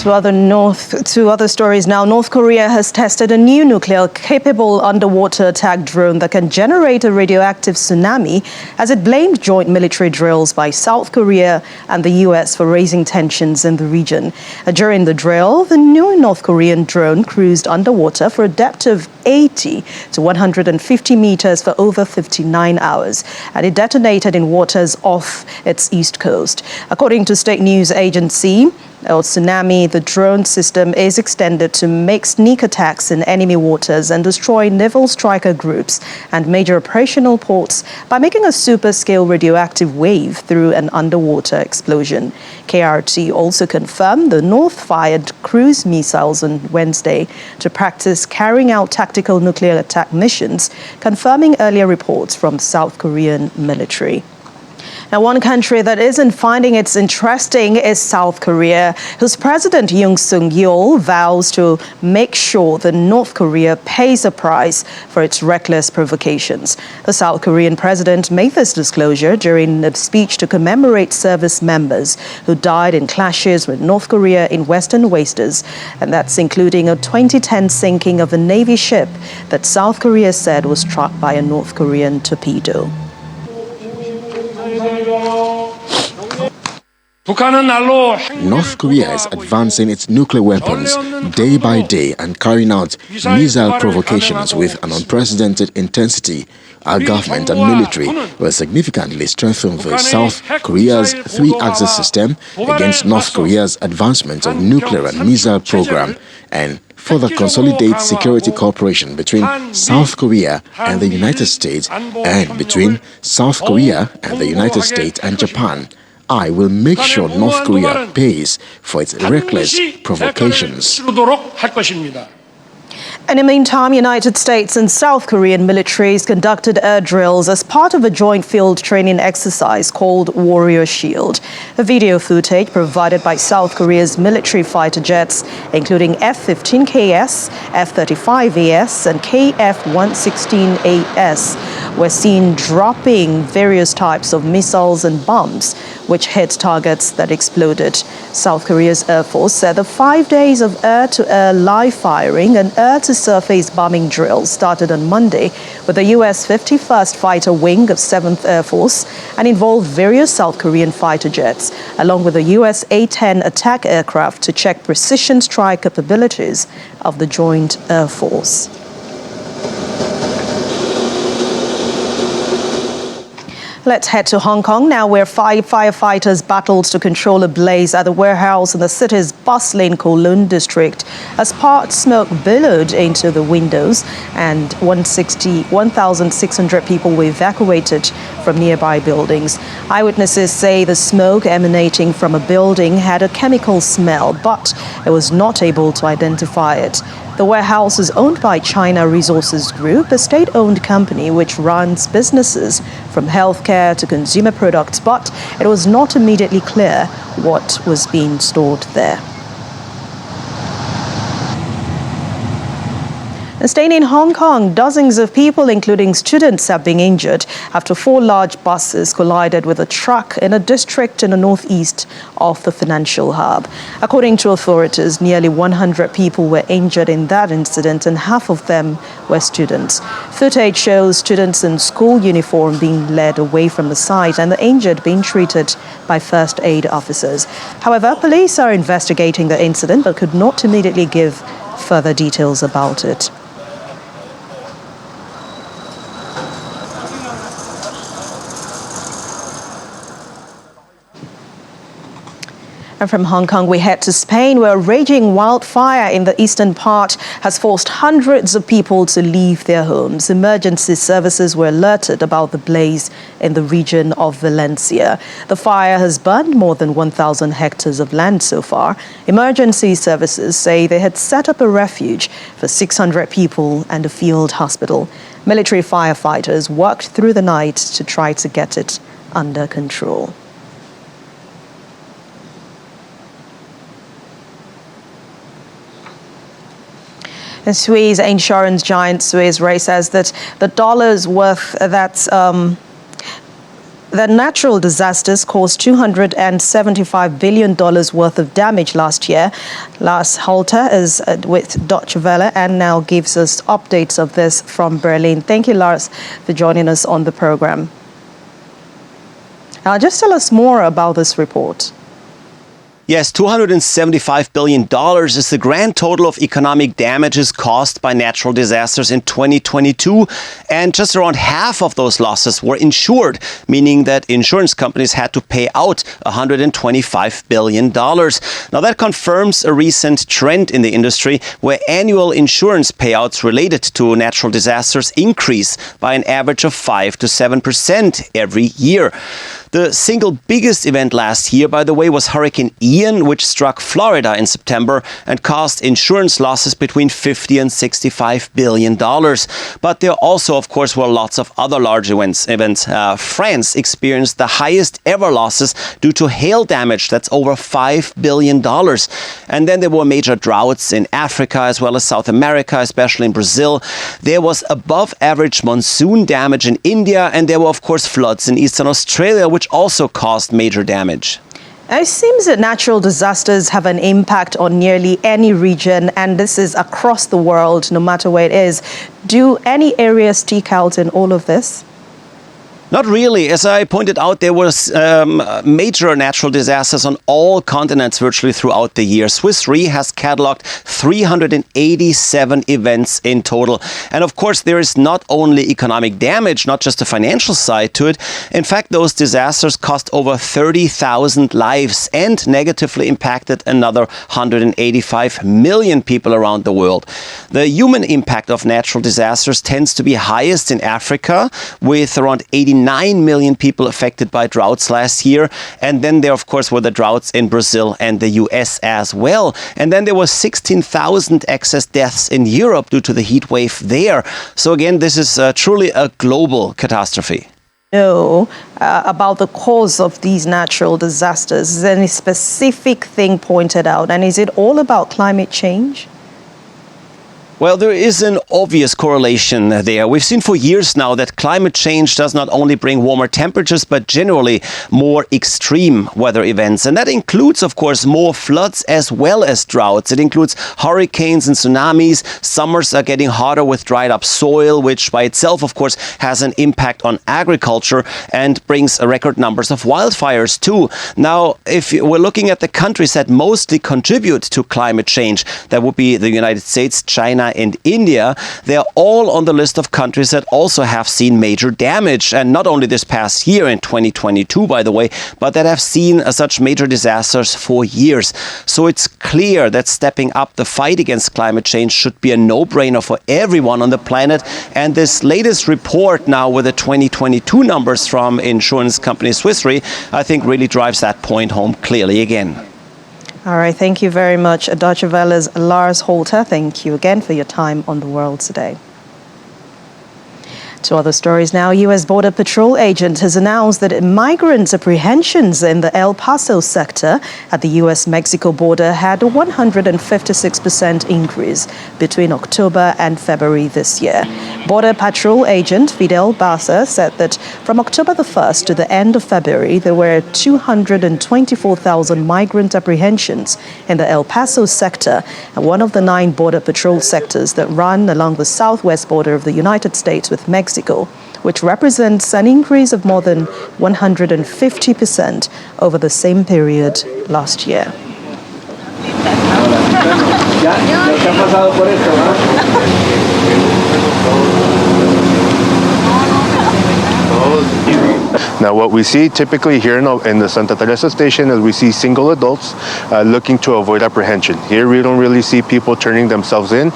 To other stories now. North Korea has tested a new nuclear-capable underwater attack drone that can generate a radioactive tsunami as it blamed joint military drills by South Korea and the U.S. for raising tensions in the region. During the drill, the new North Korean drone cruised underwater for a depth of 80 to 150 meters for over 59 hours, and it detonated in waters off its east coast. According to state news agency Tsunami, the drone system is extended to make sneak attacks in enemy waters and destroy naval striker groups and major operational ports by making a super-scale radioactive wave through an underwater explosion. KRT also confirmed the North fired cruise missiles on Wednesday to practice carrying out tactical nuclear attack missions, confirming earlier reports from South Korean military. Now, one country that isn't finding it interesting is South Korea, whose President Yoon Suk-yeol vows to make sure that North Korea pays a price for its reckless provocations. The South Korean president made this disclosure during a speech to commemorate service members who died in clashes with North Korea in Western Waters, and that's including a 2010 sinking of a Navy ship that South Korea said was struck by a North Korean torpedo. North Korea is advancing its nuclear weapons day by day and carrying out missile provocations with an unprecedented intensity. Our government and military will significantly strengthen the South Korea's three-axis system against North Korea's advancement of nuclear and missile program and further consolidate security cooperation between South Korea and the United States and between South Korea and the United States and Japan. I will make sure North Korea pays for its reckless provocations. In the meantime, United States and South Korean militaries conducted air drills as part of a joint field training exercise called Warrior Shield. The video footage provided by South Korea's military fighter jets, including F-15KS, F-35AS, and KF-116AS, were seen dropping various types of missiles and bombs, which hit targets that exploded. South Korea's Air Force said the 5 days of air-to-air live firing and air-to-surface bombing drills started on Monday with the U.S. 51st Fighter Wing of 7th Air Force and involved various South Korean fighter jets, along with the U.S. A-10 attack aircraft to check precision strike capabilities of the Joint Air Force. Let's head to Hong Kong now, where firefighters battled to control a blaze at the warehouse in the city's bustling Kowloon district as part smoke billowed into the windows and 1,600 people were evacuated from nearby buildings. Eyewitnesses say the smoke emanating from a building had a chemical smell, but it was not able to identify it. The warehouse is owned by China Resources Group, a state-owned company which runs businesses from healthcare to consumer products, but it was not immediately clear what was being stored there. And staying in Hong Kong, dozens of people, including students, have been injured after 4 large buses collided with a truck in a district in the northeast of the financial hub. According to authorities, nearly 100 people were injured in that incident, and half of them were students. Footage shows students in school uniform being led away from the site and the injured being treated by first aid officers. However, police are investigating the incident but could not immediately give further details about it. And from Hong Kong, we head to Spain, where a raging wildfire in the eastern part has forced hundreds of people to leave their homes. Emergency services were alerted about the blaze in the region of Valencia. The fire has burned more than 1,000 hectares of land so far. Emergency services say they had set up a refuge for 600 people and a field hospital. Military firefighters worked through the night to try to get it under control. And Swiss insurance giant Swiss Re says that the dollar's worth The natural disasters caused $275 billion worth of damage last year. Lars Holter is with Deutsche Welle and now gives us updates of this from Berlin. Thank you, Lars, for joining us on the program. Just tell us more about this report. Yes, $275 billion is the grand total of economic damages caused by natural disasters in 2022. And just around half of those losses were insured, meaning that insurance companies had to pay out $125 billion. Now, that confirms a recent trend in the industry where annual insurance payouts related to natural disasters increase by an average of 5 to 7% every year. The single biggest event last year, by the way, was Hurricane Ian, which struck Florida in September and caused insurance losses between $50 and $65 billion. But there also, of course, were lots of other large events. France experienced the highest ever losses due to hail damage. That's over $5 billion. And then there were major droughts in Africa as well as South America, especially in Brazil. There was above average monsoon damage in India, and there were, of course, floods in eastern Australia, which also caused major damage. It seems that natural disasters have an impact on nearly any region, and this is across the world, no matter where it is. Do any areas stick out in all of this? Not really. As I pointed out, there was major natural disasters on all continents virtually throughout the year. Swiss Re has cataloged 387 events in total. And of course, there is not only economic damage, not just a financial side to it. In fact, those disasters cost over 30,000 lives and negatively impacted another 185 million people around the world. The human impact of natural disasters tends to be highest in Africa, with around 89 million people affected by droughts last year. And then there, of course, were the droughts in Brazil and the US as well. And then there were 16,000 excess deaths in Europe due to the heat wave there. So again, this is truly a global catastrophe. About the cause of these natural disasters? Is there any specific thing pointed out? And is it all about climate change? Well, there is an obvious correlation there. We've seen for years now that climate change does not only bring warmer temperatures, but generally more extreme weather events. And that includes, of course, more floods as well as droughts. It includes hurricanes and tsunamis. Summers are getting hotter with dried up soil, which by itself, of course, has an impact on agriculture and brings record numbers of wildfires too. Now, if we're looking at the countries that mostly contribute to climate change, that would be the United States, China, and India. They're all on the list of countries that also have seen major damage. And not only this past year in 2022, by the way, but that have seen such major disasters for years. So it's clear that stepping up the fight against climate change should be a no-brainer for everyone on the planet. And this latest report now with the 2022 numbers from insurance company Swiss Re, I think really drives that point home clearly again. All right, thank you very much. Deutsche Welle's Lars Holter, thank you again for your time on The World Today. To other stories now, U.S. Border Patrol agent has announced that migrants' apprehensions in the El Paso sector at the U.S.-Mexico border had a 156% increase between October and February this year. Border Patrol agent Fidel Barca said that from October the 1st to the end of February, there were 224,000 migrant apprehensions in the El Paso sector, and one of the 9 Border Patrol sectors that run along the southwest border of the United States with Mexico, which represents an increase of more than 150% over the same period last year. Now, what we see typically here in the Santa Teresa station is we see single adults looking to avoid apprehension. Here we don't really see people turning themselves in.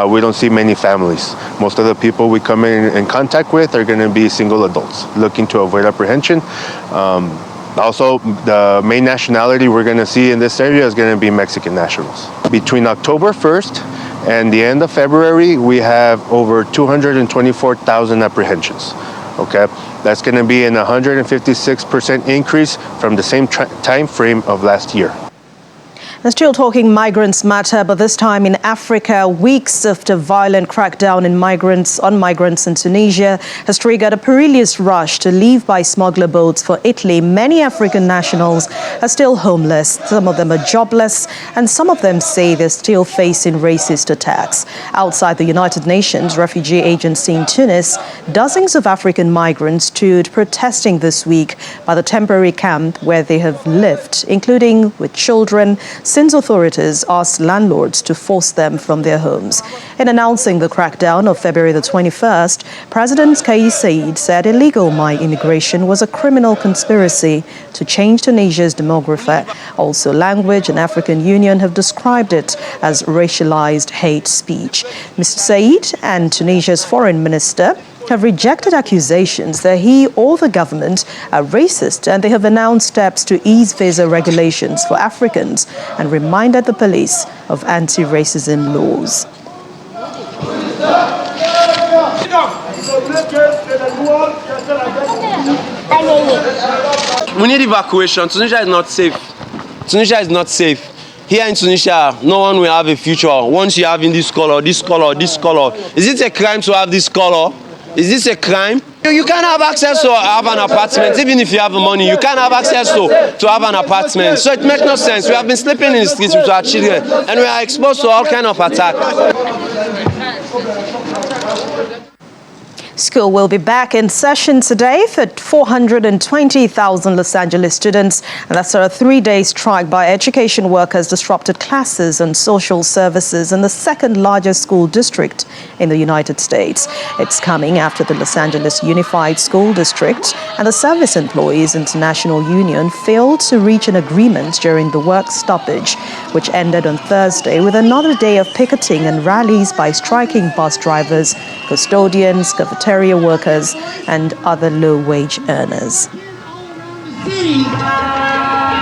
We don't see many families. Most of the people we come in contact with are going to be single adults looking to avoid apprehension. Also, the main nationality we're going to see in this area is going to be Mexican nationals. Between October 1st and the end of February, we have over 224,000 apprehensions. Okay, that's going to be an 156% increase from the same time frame of last year. We're still talking migrants matter, but this time in Africa, weeks after violent crackdown on migrants in Tunisia has triggered a perilous rush to leave by smuggler boats for Italy. Many African nationals are still homeless. Some of them are jobless, and some of them say they're still facing racist attacks. Outside the United Nations Refugee Agency in Tunis, dozens of African migrants stood protesting this week by the temporary camp where they have lived, including with children, since authorities asked landlords to force them from their homes. In announcing the crackdown of February the 21st, President Kais Saied said illegal immigration was a criminal conspiracy to change Tunisia's demography. Also, language and African Union have described it as racialized hate speech. Mr. Saied and Tunisia's foreign minister have rejected accusations that he or the government are racist, and they have announced steps to ease visa regulations for Africans and reminded the police of anti-racism laws. We need evacuation. Tunisia is not safe. Tunisia is not safe. Here in Tunisia, no one will have a future once you have in this color, this color, this color. Is it a crime to have this color? Is this a crime? You can't have access to have an apartment, even if you have the money. You can't have access to have an apartment. So it makes no sense. We have been sleeping in the streets with our children, and we are exposed to all kinds of attacks. School will be back in session today for 420,000 Los Angeles students, and that's a 3-day strike by education workers disrupted classes and social services in the second largest school district in the United States. It's coming after the Los Angeles Unified School District and the Service Employees International Union failed to reach an agreement during the work stoppage, which ended on Thursday with another day of picketing and rallies by striking bus drivers, custodians, cafeteria workers, and other low-wage earners.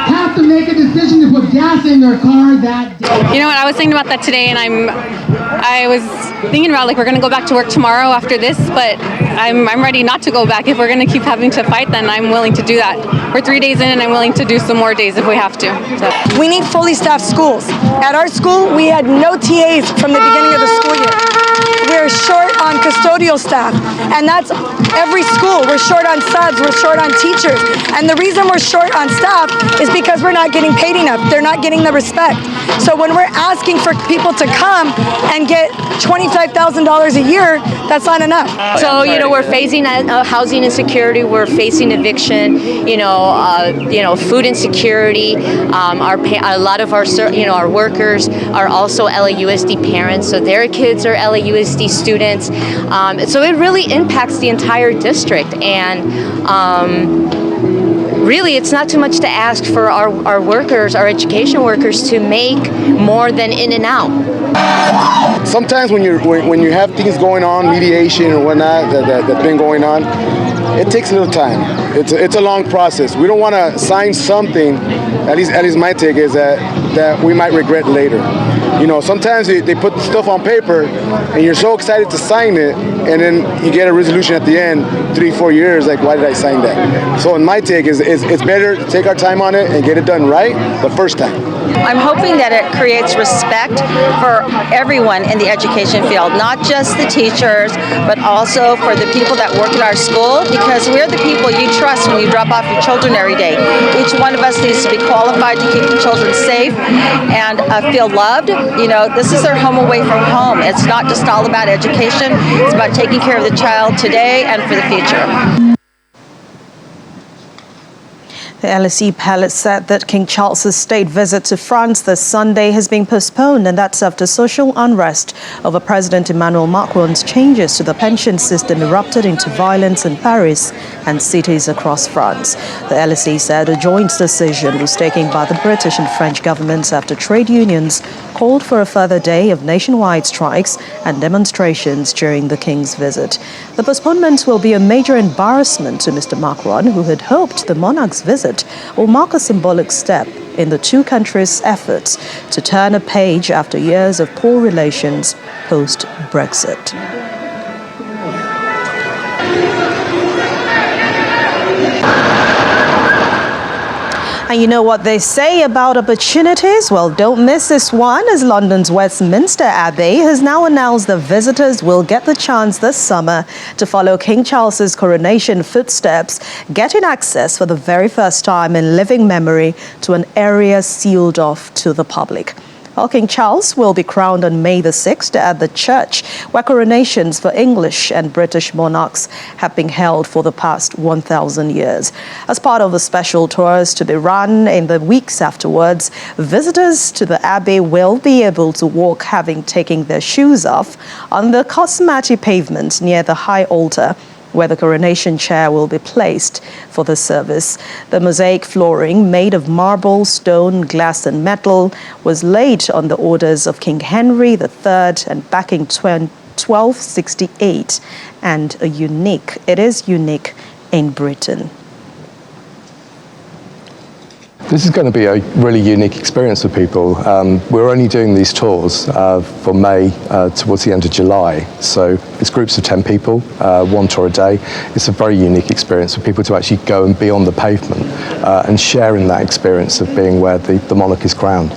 Have to make a decision to put gas in their car that day. You know what, I was thinking about that today, and I was thinking about, like, we're going to go back to work tomorrow after this, but I'm ready not to go back. If we're going to keep having to fight, then I'm willing to do that. We're 3 days in, and I'm willing to do some more days if we have to. So. We need fully staffed schools. At our school, we had no TAs from the beginning of the school year. We're short on custodial staff, and that's every school. We're short on subs, we're short on teachers, and the reason we're short on staff is because we're not getting paid enough. They're not getting the respect. So when we're asking for people to come and get $25,000 a year, that's not enough. So, you know, we're facing housing insecurity, we're facing eviction, food insecurity. A lot of our workers are also LAUSD parents, so their kids are LAUSD students. So it really impacts the entire district, and really it's not too much to ask for our workers, our education workers, to make more than in and out. Sometimes when you have things going on, mediation or whatnot that's been going on, it takes a little time. It's a long process. We don't want to sign something, at least my take is that we might regret later. You know, sometimes they put stuff on paper and you're so excited to sign it, and then you get a resolution at the end, 3-4 years, like, why did I sign that? So in my take is it's better to take our time on it and get it done right the first time. I'm hoping that it creates respect for everyone in the education field, not just the teachers, but also for the people that work in our school, because we're the people you trust when you drop off your children every day. Each one of us needs to be qualified to keep the children safe and feel loved. You know, this is their home away from home. It's not just all about education. It's about taking care of the child today and for the future. The LSE palace said that King Charles's state visit to France this Sunday has been postponed, and that's after social unrest over President Emmanuel Macron's changes to the pension system erupted into violence in Paris and cities across France. The LSE said a joint decision was taken by the British and French governments after trade unions called for a further day of nationwide strikes and demonstrations during the King's visit. The postponement will be a major embarrassment to Mr. Macron, who had hoped the monarch's visit will mark a symbolic step in the two countries' efforts to turn a page after years of poor relations post-Brexit. And you know what they say about opportunities? Well, don't miss this one, as London's Westminster Abbey has now announced that visitors will get the chance this summer to follow King Charles's coronation footsteps, getting access for the very first time in living memory to an area sealed off to the public. Well, King Charles will be crowned on May the 6th at the church, where coronations for English and British monarchs have been held for the past 1,000 years. As part of the special tours to be run in the weeks afterwards, visitors to the Abbey will be able to walk having taken their shoes off on the cosmetic pavement near the high altar, where the coronation chair will be placed for the service. The mosaic flooring, made of marble, stone, glass and metal, was laid on the orders of King Henry III and back in 1268, and it is unique in Britain. This is going to be a really unique experience for people. We're only doing these tours for May towards the end of July. So it's groups of 10 people, one tour a day. It's a very unique experience for people to actually go and be on the pavement and share in that experience of being where the monarch is crowned.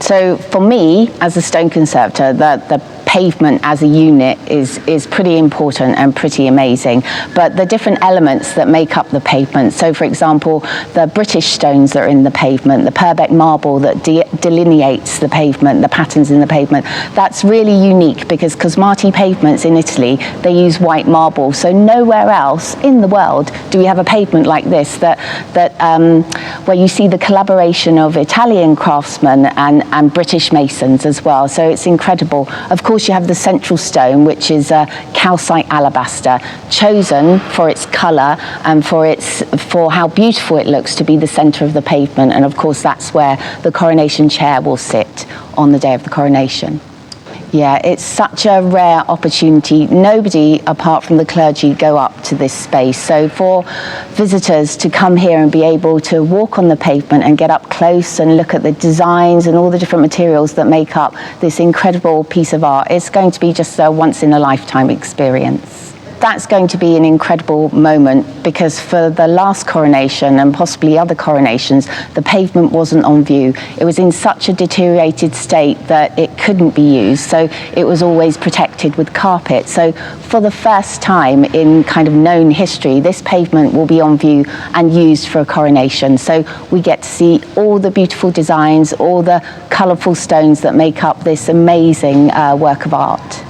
So for me, as a Stone Conservator, the pavement as a unit is pretty important and pretty amazing. But the different elements that make up the pavement, so for example, the British stones that are in the pavement, the Purbeck marble that delineates the pavement, the patterns in the pavement, that's really unique because Cosmati pavements in Italy, they use white marble. So nowhere else in the world do we have a pavement like this where you see the collaboration of Italian craftsmen and British masons as well. So it's incredible. Of course, you have the central stone, which is calcite alabaster, chosen for its colour and for how beautiful it looks to be the centre of the pavement. And of course, that's where the coronation chair will sit on the day of the coronation. Yeah, it's such a rare opportunity. Nobody, apart from the clergy, go up to this space. So for visitors to come here and be able to walk on the pavement and get up close and look at the designs and all the different materials that make up this incredible piece of art, it's going to be just a once-in-a-lifetime experience. That's going to be an incredible moment because for the last coronation and possibly other coronations, the pavement wasn't on view. It was in such a deteriorated state that it couldn't be used, so it was always protected with carpet. So for the first time in kind of known history, this pavement will be on view and used for a coronation. So we get to see all the beautiful designs, all the colourful stones that make up this amazing work of art.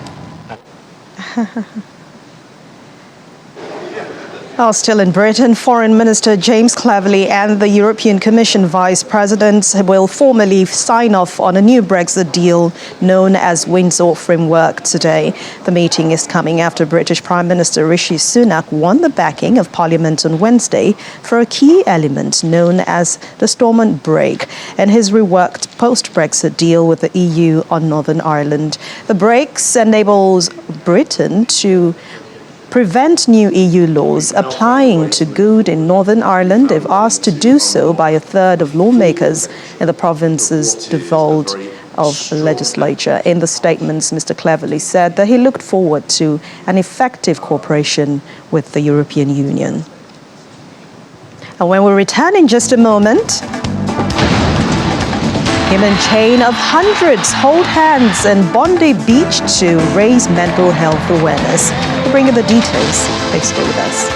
Still in Britain, Foreign Minister James Cleverly and the European Commission Vice President will formally sign off on a new Brexit deal known as Windsor Framework today. The meeting is coming after British Prime Minister Rishi Sunak won the backing of Parliament on Wednesday for a key element known as the Stormont Break and his reworked post-Brexit deal with the EU on Northern Ireland. The breaks enables Britain to prevent new EU laws applying to goods in Northern Ireland if asked to do so by a third of lawmakers in the province's devolved of legislature. In the statements, Mr. Cleverly said that he looked forward to an effective cooperation with the European Union. And when we return in just a moment, human chain of hundreds hold hands in Bondi Beach to raise mental health awareness. We'll bring you the details. Please stay with us.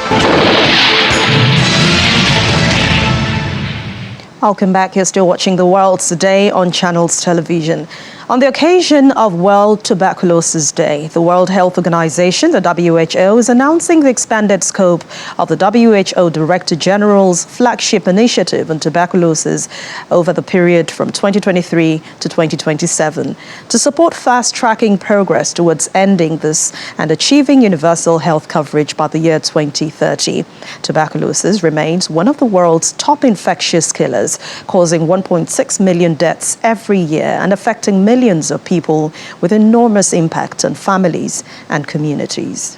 Welcome back. You're still watching The World Today on Channels Television. On the occasion of World Tuberculosis Day, the World Health Organization, the WHO, is announcing the expanded scope of the WHO Director General's flagship initiative on tuberculosis over the period from 2023 to 2027 to support fast-tracking progress towards ending this and achieving universal health coverage by the year 2030. Tuberculosis remains one of the world's top infectious killers, causing 1.6 million deaths every year and affecting millions of people with enormous impact on families and communities.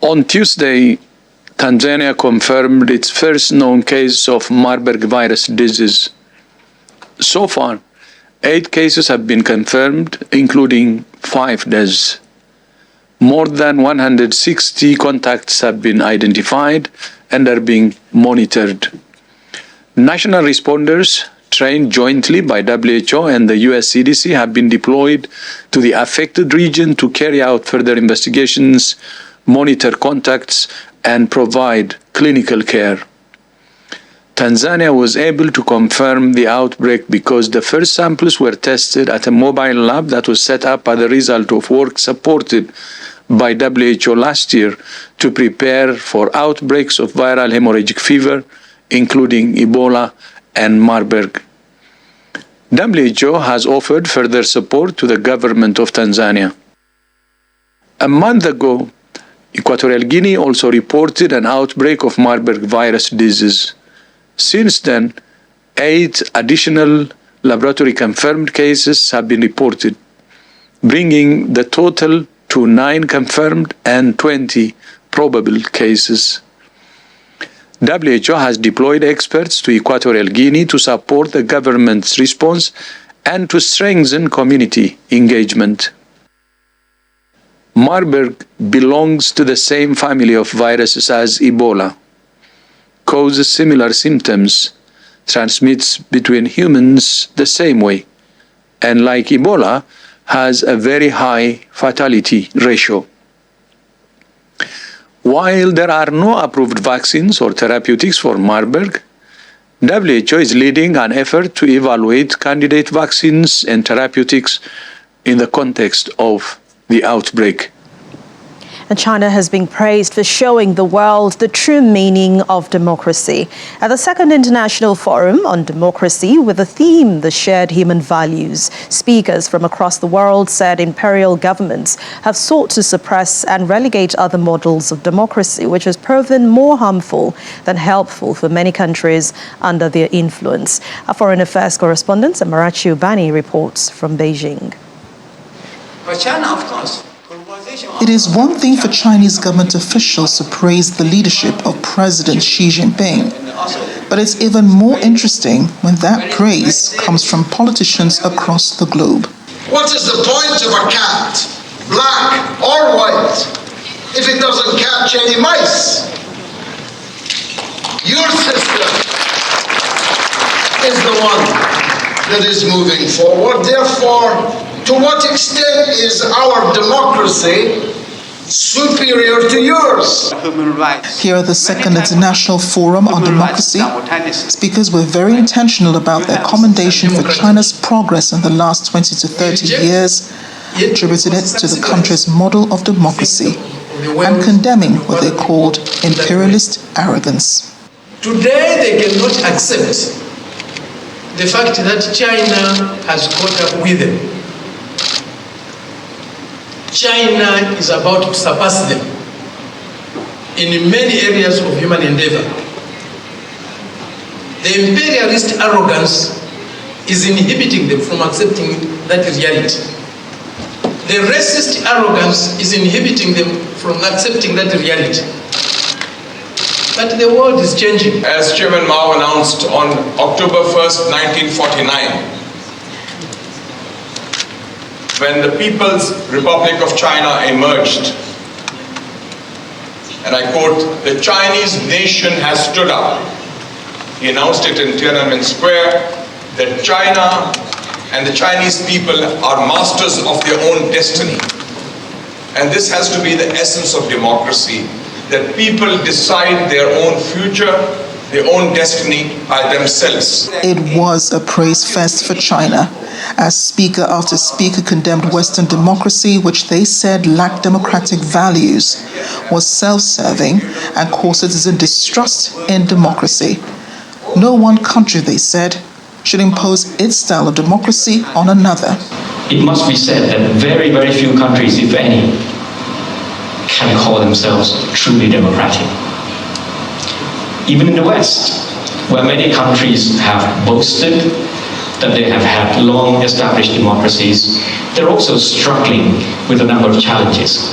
On Tuesday, Tanzania confirmed its first known case of Marburg virus disease. So far, 8 cases have been confirmed, including 5 deaths. More than 160 contacts have been identified and are being monitored. National responders trained jointly by WHO and the US CDC have been deployed to the affected region to carry out further investigations, monitor contacts, and provide clinical care. Tanzania was able to confirm the outbreak because the first samples were tested at a mobile lab that was set up as a result of work supported by WHO last year to prepare for outbreaks of viral hemorrhagic fever, including Ebola and Marburg. WHO has offered further support to the government of Tanzania. A month ago, Equatorial Guinea also reported an outbreak of Marburg virus disease. Since then, 8 additional laboratory-confirmed cases have been reported, bringing the total to 9 confirmed and 20 probable cases. WHO has deployed experts to Equatorial Guinea to support the government's response and to strengthen community engagement. Marburg belongs to the same family of viruses as Ebola, causes similar symptoms, transmits between humans the same way, and like Ebola, has a very high fatality ratio. While there are no approved vaccines or therapeutics for Marburg, WHO is leading an effort to evaluate candidate vaccines and therapeutics in the context of the outbreak. And China has been praised for showing the world the true meaning of democracy. At the Second International Forum on Democracy, with the theme The Shared Human Values, speakers from across the world said imperial governments have sought to suppress and relegate other models of democracy, which has proven more harmful than helpful for many countries under their influence. Our Foreign Affairs correspondent, Amarachi Ubani, reports from Beijing. For China, of course. It is one thing for Chinese government officials to praise the leadership of President Xi Jinping, but it's even more interesting when that praise comes from politicians across the globe. What is the point of a cat, black or white, if it doesn't catch any mice? Your system is the one that is moving forward. Therefore, to what extent is our democracy superior to yours? Here at the Second International Forum on Democracy, speakers were very intentional about their commendation for China's progress in the last 20 to 30 years, attributing it to the country's model of democracy, and condemning what they called imperialist arrogance. Today they cannot accept the fact that China has caught up with them. China is about to surpass them in many areas of human endeavor. The imperialist arrogance is inhibiting them from accepting that reality. The racist arrogance is inhibiting them from accepting that reality. But the world is changing. As Chairman Mao announced on October 1st, 1949, when the People's Republic of China emerged, and I quote, "The Chinese nation has stood up." He announced it in Tiananmen Square that China and the Chinese people are masters of their own destiny. And this has to be the essence of democracy, that people decide their own future, their own destiny by themselves. It was a praise fest for China, as speaker after speaker condemned Western democracy, which they said lacked democratic values, was self-serving, and caused citizen distrust in democracy. No one country, they said, should impose its style of democracy on another. It must be said that very, very few countries, if any, can call themselves truly democratic. Even in the West, where many countries have boasted that they have had long established democracies, they're also struggling with a number of challenges.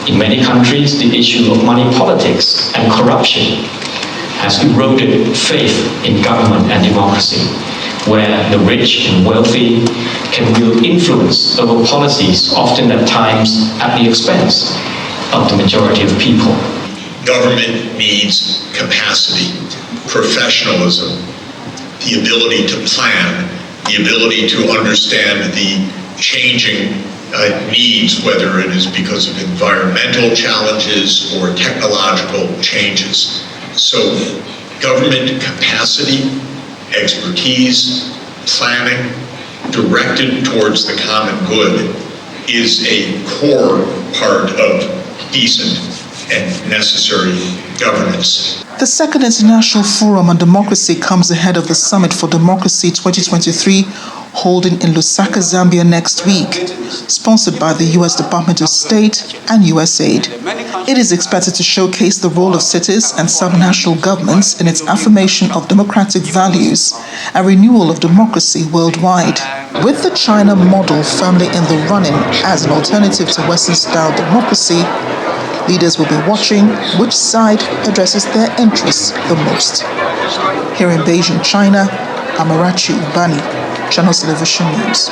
In many countries, the issue of money politics and corruption has eroded faith in government and democracy, where the rich and wealthy can wield influence over policies, often at times at the expense of the majority of people. Government needs capacity. professionalism, the ability to plan, the ability to understand the changing needs, whether it is because of environmental challenges or technological changes. So government capacity, expertise, planning, directed towards the common good is a core part of decent and necessary governance. The Second International Forum on Democracy comes ahead of the Summit for Democracy 2023 holding in Lusaka, Zambia next week, sponsored by the U.S. Department of State and USAID. It is expected to showcase the role of cities and subnational governments in its affirmation of democratic values and renewal of democracy worldwide. With the China model firmly in the running as an alternative to Western-style democracy, leaders will be watching which side addresses their interests the most. Here in Beijing, China, Amarachi Ubani, Channel Television News.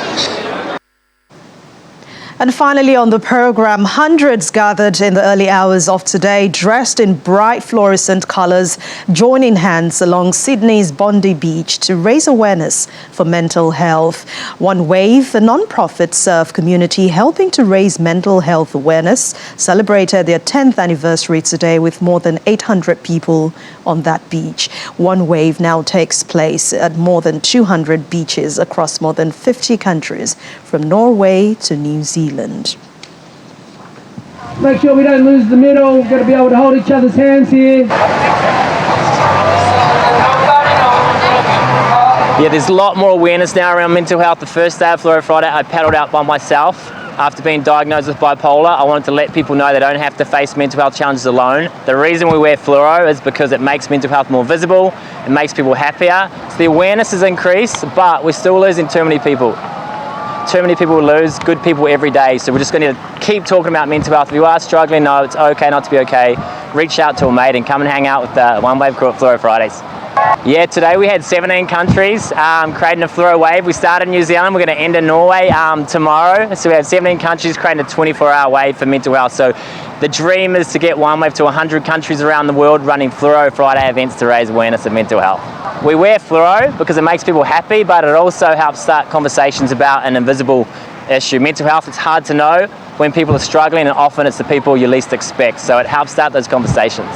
And finally on the program, hundreds gathered in the early hours of today, dressed in bright fluorescent colors, joining hands along Sydney's Bondi Beach to raise awareness for mental health. One Wave, a non-profit surf community helping to raise mental health awareness, celebrated their 10th anniversary today with more than 800 people on that beach. One Wave now takes place at more than 200 beaches across more than 50 countries, from Norway to New Zealand. Make sure we don't lose the middle. We've got to be able to hold each other's hands here. Yeah, there's a lot more awareness now around mental health. The first day of Fluoro Friday, I paddled out by myself. After being diagnosed with bipolar, I wanted to let people know they don't have to face mental health challenges alone. The reason we wear fluoro is because it makes mental health more visible, it makes people happier. So the awareness has increased, but we're still losing too many people. Too many people lose good people every day, so we're just going to keep talking about mental health. If you are struggling, no, it's okay not to be okay. Reach out to a mate and come and hang out with the One Wave crew at Fluoro Fridays. Yeah, today we had 17 countries creating a Fluoro Wave. We started in New Zealand, we're going to end in Norway tomorrow. So we have 17 countries creating a 24-hour wave for mental health. So the dream is to get One Wave to 100 countries around the world running Fluoro Friday events to raise awareness of mental health. We wear fluoro because it makes people happy, but it also helps start conversations about an invisible issue. Mental health, it's hard to know when people are struggling, and often it's the people you least expect. So it helps start those conversations.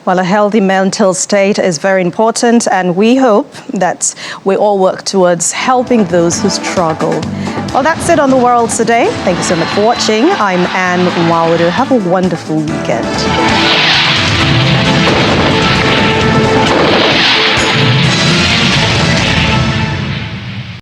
Well, a healthy mental state is very important, and we hope that we all work towards helping those who struggle. Well, that's it on The World Today. Thank you so much for watching. I'm Anne Nwaudu. Have a wonderful weekend.